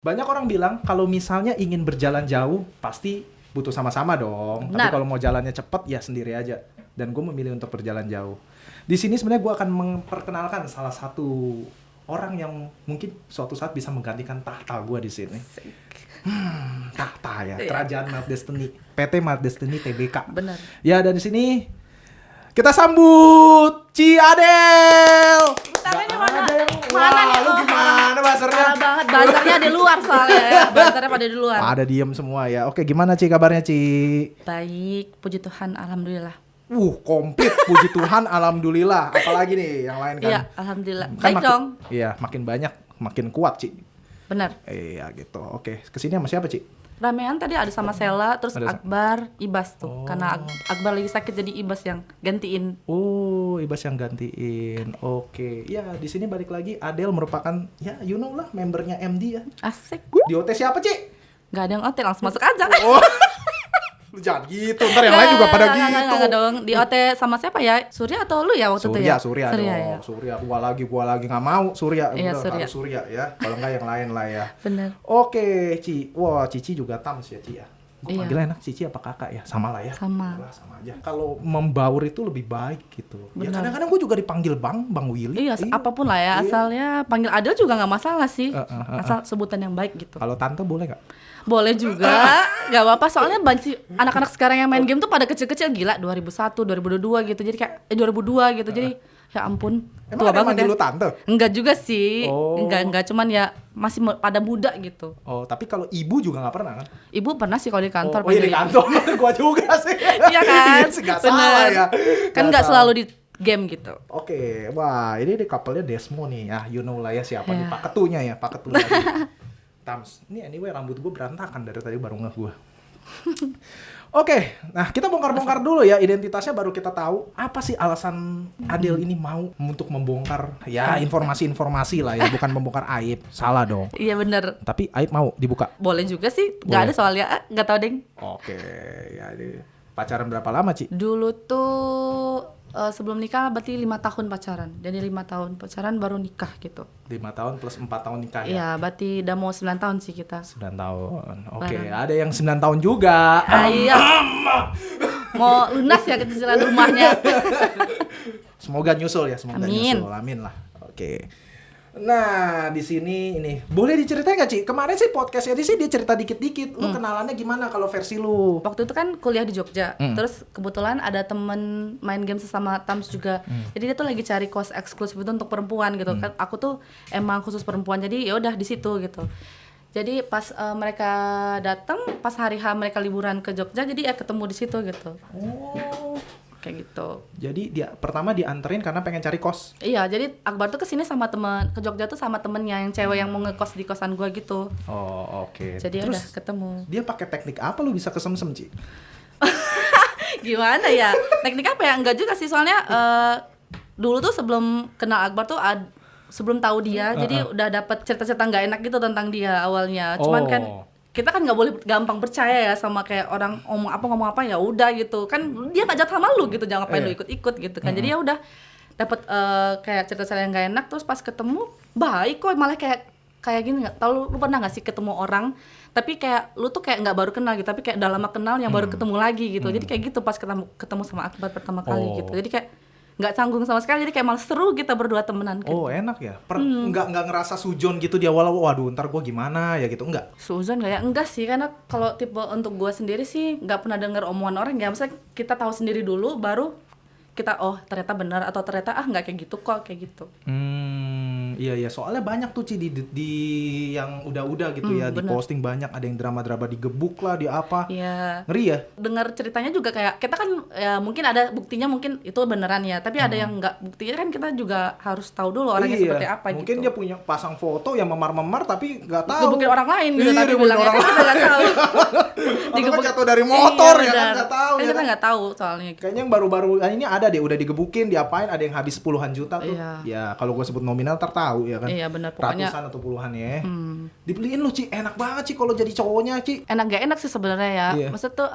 Banyak orang bilang kalau misalnya ingin berjalan jauh pasti butuh sama-sama dong. Tapi Benar. kalau mau jalannya cepet ya sendiri aja. Dan gue memilih untuk berjalan jauh. Di sini sebenarnya gue akan memperkenalkan salah satu orang yang mungkin suatu saat bisa menggantikan tahta gue di sini. Tahta ya, Iya. Kerajaan Mild Destiny, PT Mild Destiny Tbk. Benar. Ya, dan di sini kita sambut Ci Adel. Tangannya Nggak mana? ada yang- Mana Wah, nih? lu gimana buzzernya? Parah banget, buzzernya di luar soalnya ya. Buzzernya pada di luar. Ada diem semua ya. Oke, gimana Ci kabarnya Ci? Baik, puji Tuhan, alhamdulillah. Komplit, puji Tuhan, alhamdulillah. Apalagi nih yang lain kan? Iya, alhamdulillah. Kan Baik dong. Iya, makin banyak, makin kuat Ci. Benar. Iya gitu. Oke, kesini sama siapa Ci? Ramean tadi ada sama Sela, terus Ada Akbar, Ibas tuh. Oh. Karena Akbar lagi sakit jadi Ibas yang gantiin. Oh, Ibas yang gantiin. Oke. Ya, di sini balik lagi Adel merupakan ya you know lah membernya MD ya. Asik. Di OT siapa, Ci? Gak ada yang OT, langsung masuk aja. Oh. Lu jangan gitu. Ntar yang lain juga pada gitu. Nggak dong. Di OT sama siapa ya? Surya atau lu ya waktu itu ya? Surya Surya dong. ya. Surya. Gua lagi nggak mau Surya. Iya, Bener, Surya. harus Surya ya. Kalau nggak yang lain lah ya. Bener. Oke, Ci. Wah, Cici juga Tams ya, Ci ya. Gue Iya. panggilnya enak Cici apa kakak ya? Sama lah ya. Sama. Yalah, sama aja. Kalau membaur itu lebih baik gitu. Ya Benar. kadang-kadang gue juga dipanggil Bang Willy. Iya, apapun lah ya. Iya. Asalnya panggil Adel juga nggak masalah sih. Heeh. Asal sebutan yang baik gitu. Kalau tante boleh nggak? Boleh juga, nggak apa-apa. Soalnya banyak sih anak-anak sekarang yang main game tuh pada kecil-kecil gila. 2001, 2022 gitu. Jadi kayak 2002 gitu. Jadi ya ampun, Emang tua ada yang banget manggil ya. lu tante? Enggak juga sih. Oh. Enggak, cuman ya masih pada muda gitu. Oh, tapi kalau ibu juga nggak pernah kan? Ibu pernah sih kalau di kantor. Oh iya di panggil ibu. kantor. Gua juga sih. Iya kan? Iya sih, nggak salah ya. Kan nggak salah. selalu di game gitu. Oke, wah ini di couple-nya Desmo nih. Ah, you know lah ya siapa nih Ya. Pak Ketunya ya, Pak Ketunya. Tams. Ini anyway rambut gue berantakan dari tadi baru ngeh gue. Oke, nah kita bongkar-bongkar dulu ya identitasnya baru kita tahu apa sih alasan Adel ini mau untuk membongkar ya informasi-informasi lah ya, bukan membongkar aib. Salah dong. Iya bener. Tapi aib mau dibuka. Boleh juga sih. Boleh. Nggak ada soalnya. Nggak tahu deng. Oke, ya ini pacaran berapa lama, Ci? Dulu tuh sebelum nikah berarti 5 tahun pacaran. Jadi 5 tahun pacaran baru nikah gitu. 5 tahun plus 4 tahun nikah ya? Iya, berarti udah mau 9 tahun sih kita. 9 tahun. Oke, Bareng. ada yang 9 tahun juga. Iya. Mau lunas ya kecicilan rumahnya. Semoga nyusul ya, semoga Amin. nyusul. Amin lah. Oke. Nah, di sini ini boleh diceritain nggak, Ci? Kemarin sih podcastnya di sini dia cerita dikit-dikit. Lu kenalannya gimana kalau versi lu? Waktu itu kan kuliah di Jogja. Terus kebetulan ada temen main game sesama Tams juga. Jadi dia tuh lagi cari kos eksklusif itu untuk perempuan gitu kan. Aku tuh emang khusus perempuan. Jadi ya udah di situ gitu. Jadi pas mereka datang, pas hari H mereka liburan ke Jogja, jadi ya ketemu di situ gitu. Oh. Kayak gitu. Jadi dia pertama dianterin karena pengen cari kos. Iya, jadi Akbar tuh kesini sama temen, ke Jogja tuh sama temennya yang cewek yang mau ngekos di kosan gua gitu. Oh, oke. Jadi Terus udah ketemu. dia pakai teknik apa lu bisa kesemsem, Ci? Gimana ya? Teknik apa ya? Enggak juga sih, soalnya dulu tuh sebelum kenal Akbar tuh sebelum tahu dia, jadi udah dapat cerita-cerita nggak enak gitu tentang dia awalnya. Cuman kan kita kan nggak boleh gampang percaya ya sama kayak orang ngomong apa ya udah gitu kan, dia nggak jahat sama lu gitu, jangan ngapain lu ikut-ikut gitu kan. Jadi ya udah dapat kayak cerita-cerita yang nggak enak, terus pas ketemu baik kok, malah kayak gini. Nggak tahu lu pernah nggak sih ketemu orang tapi kayak lu tuh kayak nggak baru kenal gitu, tapi kayak udah lama kenal yang baru ketemu lagi gitu. Jadi kayak gitu pas ketemu sama Akbar pertama kali gitu. Jadi kayak nggak canggung sama sekali, jadi kayak malah seru kita berdua temenan gitu. Oh, enak ya. Nggak ngerasa sujon gitu di awal. Waduh, ntar gue gimana ya gitu, enggak? Suzon kayak enggak sih, karena kalau tipe untuk gue sendiri sih nggak pernah denger omongan orang ya. Maksudnya kita tahu sendiri dulu baru kita ternyata benar atau ternyata nggak kayak gitu kok, kayak gitu. Iya soalnya banyak tuh Ci di yang udah-udah gitu ya, di bener. posting banyak, ada yang drama-drama digebuk lah, di apa. Iya. Ngeri ya? Dengar ceritanya juga kayak kita kan ya mungkin ada buktinya, mungkin itu beneran ya, tapi ada yang nggak buktinya kan, kita juga harus tahu dulu orangnya seperti apa Mungkin gitu. dia punya pasang foto yang memar-memar tapi nggak tahu. Gebukin orang lain gitu, Iya, tapi gebukin bilangnya orang kan kita nggak tahu. Atau jatuh dari motor ya kan, benar. nggak tahu Kan ya kita kan? nggak tahu soalnya. Kayaknya yang baru-baru ini ada deh, udah digebukin, diapain, ada yang habis puluhan juta tuh. Iya. Ya kalau gue sebut nominal ntar tahu ya kan. Iya benar, pokoknya Ratusan atau puluhan ya. Dibeliin lu Ci, enak banget Ci kalau jadi cowoknya Ci. enak gak enak sih sebenarnya ya. Iya. Maksudnya tuh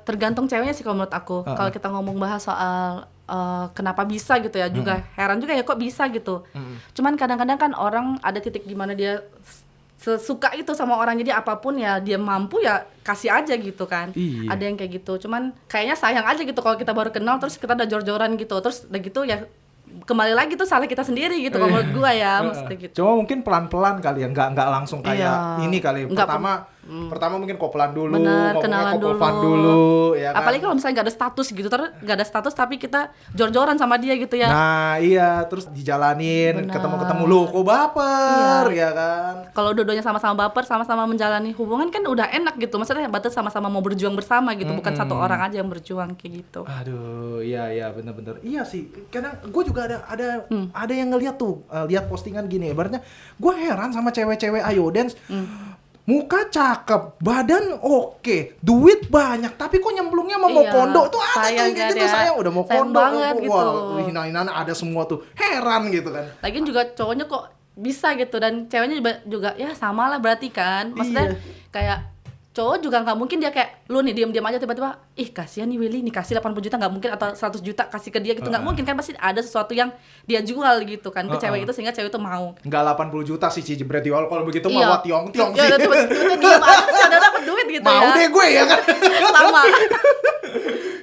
tergantung ceweknya sih kalau menurut aku. Kalau kita ngomong bahas soal kenapa bisa gitu ya, juga heran juga ya kok bisa gitu. Cuman kadang-kadang kan orang ada titik di mana dia sesuka itu sama orang, jadi apapun ya dia mampu ya kasih aja gitu kan. Iya. Ada yang kayak gitu, cuman kayaknya sayang aja gitu kalau kita baru kenal terus kita udah jor-joran gitu, terus udah gitu ya kembali lagi tuh salah kita sendiri gitu kalau menurut gua ya, mesti gitu. Cuma mungkin pelan-pelan kali ya, nggak langsung kayak Iya. ini kali. Nggak Pertama mungkin kopelan dulu, Bener, ngomongnya kenalan kopelfan dulu. dulu, ya kan. Apalagi kalau misalnya nggak ada status gitu, terus nggak ada status tapi kita jor-joran sama dia gitu ya. Nah iya, terus dijalanin, Benar. ketemu-ketemu lu, kok baper, ya kan. Kalau dua-duanya sama-sama baper, sama-sama menjalani hubungan kan udah enak gitu. Maksudnya batas sama-sama mau berjuang bersama gitu, bukan satu orang aja yang berjuang kayak gitu. Aduh, iya bener-bener. Iya sih, kadang gue juga ada yang ngeliat tuh, lihat postingan gini, ibaratnya gue heran sama cewek-cewek ayo dance. Muka cakep, badan oke, duit banyak, tapi kok nyemplungnya mau Iya, kondo tuh ada sayang tuh kan gitu, ya. sayang udah mau Sayang kondo, banget gitu. wah hina-hinaan ada semua tuh, heran gitu kan. Lagian juga cowoknya kok bisa gitu, dan ceweknya juga ya sama lah berarti kan. Maksudnya kayak cowok juga nggak mungkin dia kayak lu nih diam-diam aja tiba-tiba kasihan nih Willy nih kasih 80 juta, nggak mungkin, atau 100 juta kasih ke dia gitu, nggak mungkin kan, pasti ada sesuatu yang dia jual gitu kan ke cewek itu sehingga cewek itu mau. Nggak 80 juta sih Jibret Diol, kalau begitu Iya. mah tiong sih. Ya itu diam aja terus udah dapat duit gitu Mau ya. deh gue ya kan. Sama.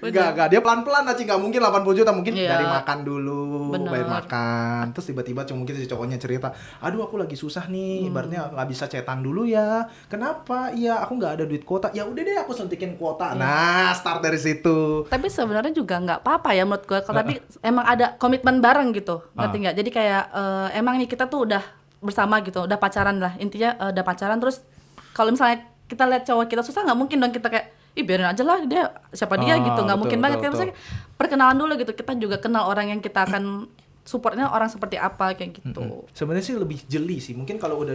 Enggak, dia pelan-pelan aja, nggak mungkin 80 juta, mungkin Iya. dari makan dulu, Bener. bayar makan, terus tiba-tiba mungkin si cowoknya cerita, aduh aku lagi susah nih, ibaratnya nggak bisa cetan dulu ya, kenapa? Iya aku nggak ada duit kuota, ya udah deh aku suntikin kuota, nah start dari situ. Tapi sebenarnya juga nggak apa-apa ya menurut gue, kalau tapi emang ada komitmen bareng gitu, ngerti nggak? Jadi kayak emang nih kita tuh udah bersama gitu, udah pacaran lah intinya, udah pacaran, terus kalau misalnya kita lihat cowok kita susah, nggak mungkin dong kita kayak biarin aja lah dia siapa dia gitu, nggak betul, mungkin banget kan. betul. Maksudnya perkenalan dulu gitu, kita juga kenal orang yang kita akan supportnya orang seperti apa kayak gitu. Sebenarnya sih lebih jeli sih, mungkin kalau udah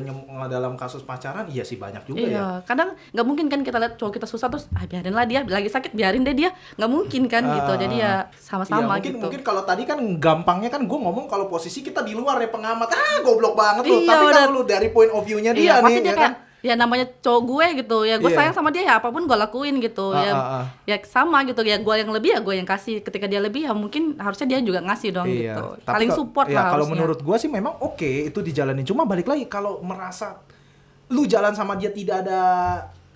dalam kasus pacaran, iya sih banyak juga ya. Iya, kadang nggak mungkin kan kita lihat cowok kita susah terus biarin lah dia lagi sakit, biarin deh dia, nggak mungkin kan gitu. Jadi ya sama-sama Iya, gitu. mungkin kalau tadi kan gampangnya kan gue ngomong kalau posisi kita di luar ya pengamat, goblok banget lu. Iya, Tapi udah. kalau lu dari point of view-nya Iya, dia pasti nih, dia ya kayak kan? ya namanya cowok gue gitu ya, gue Iya. sayang sama dia ya apapun gue lakuin gitu. Ya sama gitu ya, gue yang lebih ya gue yang kasih, ketika dia lebih ya mungkin harusnya dia juga ngasih dong gitu. Tapi Saling support lah kalau harusnya. menurut gue sih memang oke itu dijalanin. Cuma balik lagi kalau merasa lu jalan sama dia tidak ada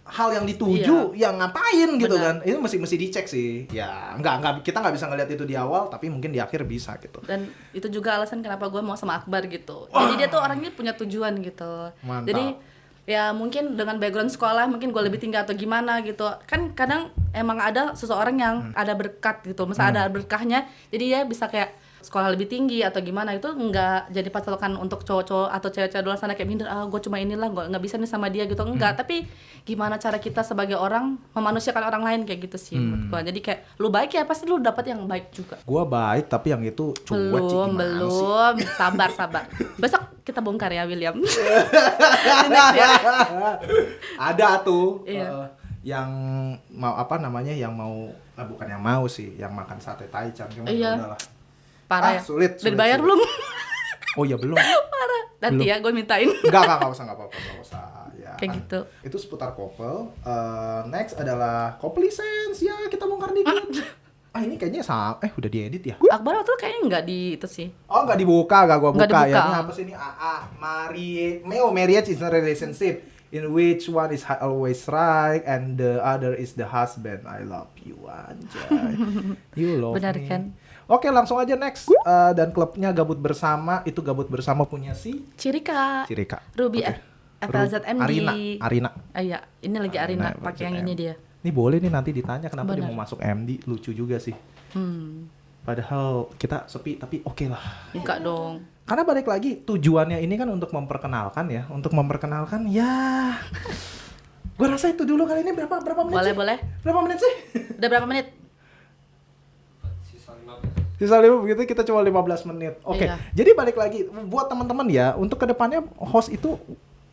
hal yang dituju, yang ngapain gitu kan? Itu mesti dicek sih. Ya nggak kita nggak bisa ngelihat itu di awal, tapi mungkin di akhir bisa gitu. Dan itu juga alasan kenapa gue mau sama Akbar gitu. Jadi dia tuh orangnya punya tujuan gitu. Mantap. Jadi ya mungkin dengan background sekolah mungkin gue lebih tinggi atau gimana gitu. Kan kadang emang ada seseorang yang ada berkat gitu. Misalnya ada berkahnya, jadi dia bisa kayak sekolah lebih tinggi atau gimana, itu nggak jadi patokan untuk cowok-cowok atau cewek-cewek di luar sana kayak minder, gue cuma inilah, gue nggak bisa nih sama dia gitu, enggak. Tapi gimana cara kita sebagai orang memanusiakan orang lain kayak gitu sih menurut gue. Jadi kayak lu baik ya pasti lu dapat yang baik juga. Gua baik tapi yang itu cuek sih, gimana sih? Belum, sabar. Besok kita bongkar ya William. Ada tuh Iya. yang mau apa namanya, yang mau bukan yang mau sih, yang makan sate taichan. Cuma Iya. udahlah. Parah ya. Sulit. Udah dibayar belum? Oh iya belum. Parah. Nanti ya gue mintain. Enggak usah, nggak apa-apa. Ya, Kayak kan. gitu. Itu seputar couple. Next adalah couple license. Ya, kita bongkar dikit. Ini kayaknya udah diedit ya? Akbar waktu itu kayaknya nggak di itu sih. Oh, nggak dibuka, nggak gua buka. Nggak dibuka. Ya. Ini apa sih ini? Marriage is a relationship in which one is always right and the other is the husband. I love you, anjay. You love Benar me. kan? Oke, langsung aja next. Dan klubnya Gabut Bersama. Itu Gabut Bersama punya si Cirika. Ruby Oke. FLZMD. Arina. Iya, ini lagi Arina Arina, pakai yang ini dia. Ini boleh nih nanti ditanya kenapa dia Benar. mau masuk MD, lucu juga sih. Padahal kita sepi, tapi oke lah. Enggak dong. Karena balik lagi tujuannya ini kan untuk memperkenalkan ya, ya. Gue rasa itu dulu kali ini berapa menit? Boleh. Berapa menit sih? Udah berapa menit? Sisa 5 begitu, kita cuma 15 menit. Oke. Iya. Jadi balik lagi buat teman-teman ya, untuk kedepannya host itu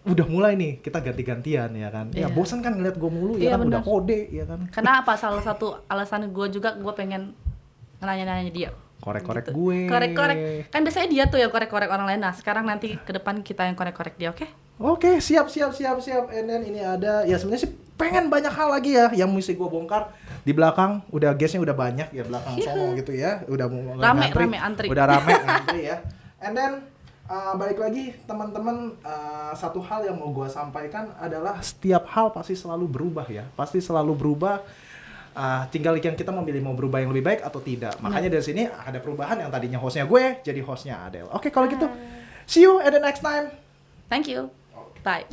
udah mulai nih kita ganti-gantian ya kan. Ya Iya. bosan kan ngeliat gue mulu Iya, ya kan, udah benar. kode ya kan. Karena apa? Salah satu alasan gue juga, gue pengen nanya-nanya dia. Korek-korek Gitu. gue. Korek-korek. Kan biasanya dia tuh yang korek-korek orang lain. Nah, sekarang nanti ke depan kita yang korek-korek dia, oke? Oke, siap. And then ini ada, ya sebenarnya sih pengen banyak hal lagi ya yang mesti gue bongkar. Di belakang udah guestnya udah banyak ya, belakang Songo gitu ya, udah mau Rame antri. udah rame ngantri ya. And then Balik lagi teman-teman, satu hal yang mau gue sampaikan adalah setiap hal pasti selalu berubah ya, pasti selalu berubah. Tinggal yang kita memilih mau berubah yang lebih baik atau tidak. Makanya dari sini ada perubahan, yang tadinya hostnya gue jadi hostnya Adele. Oke, kalau gitu see you at the next time. Thank you. Bye.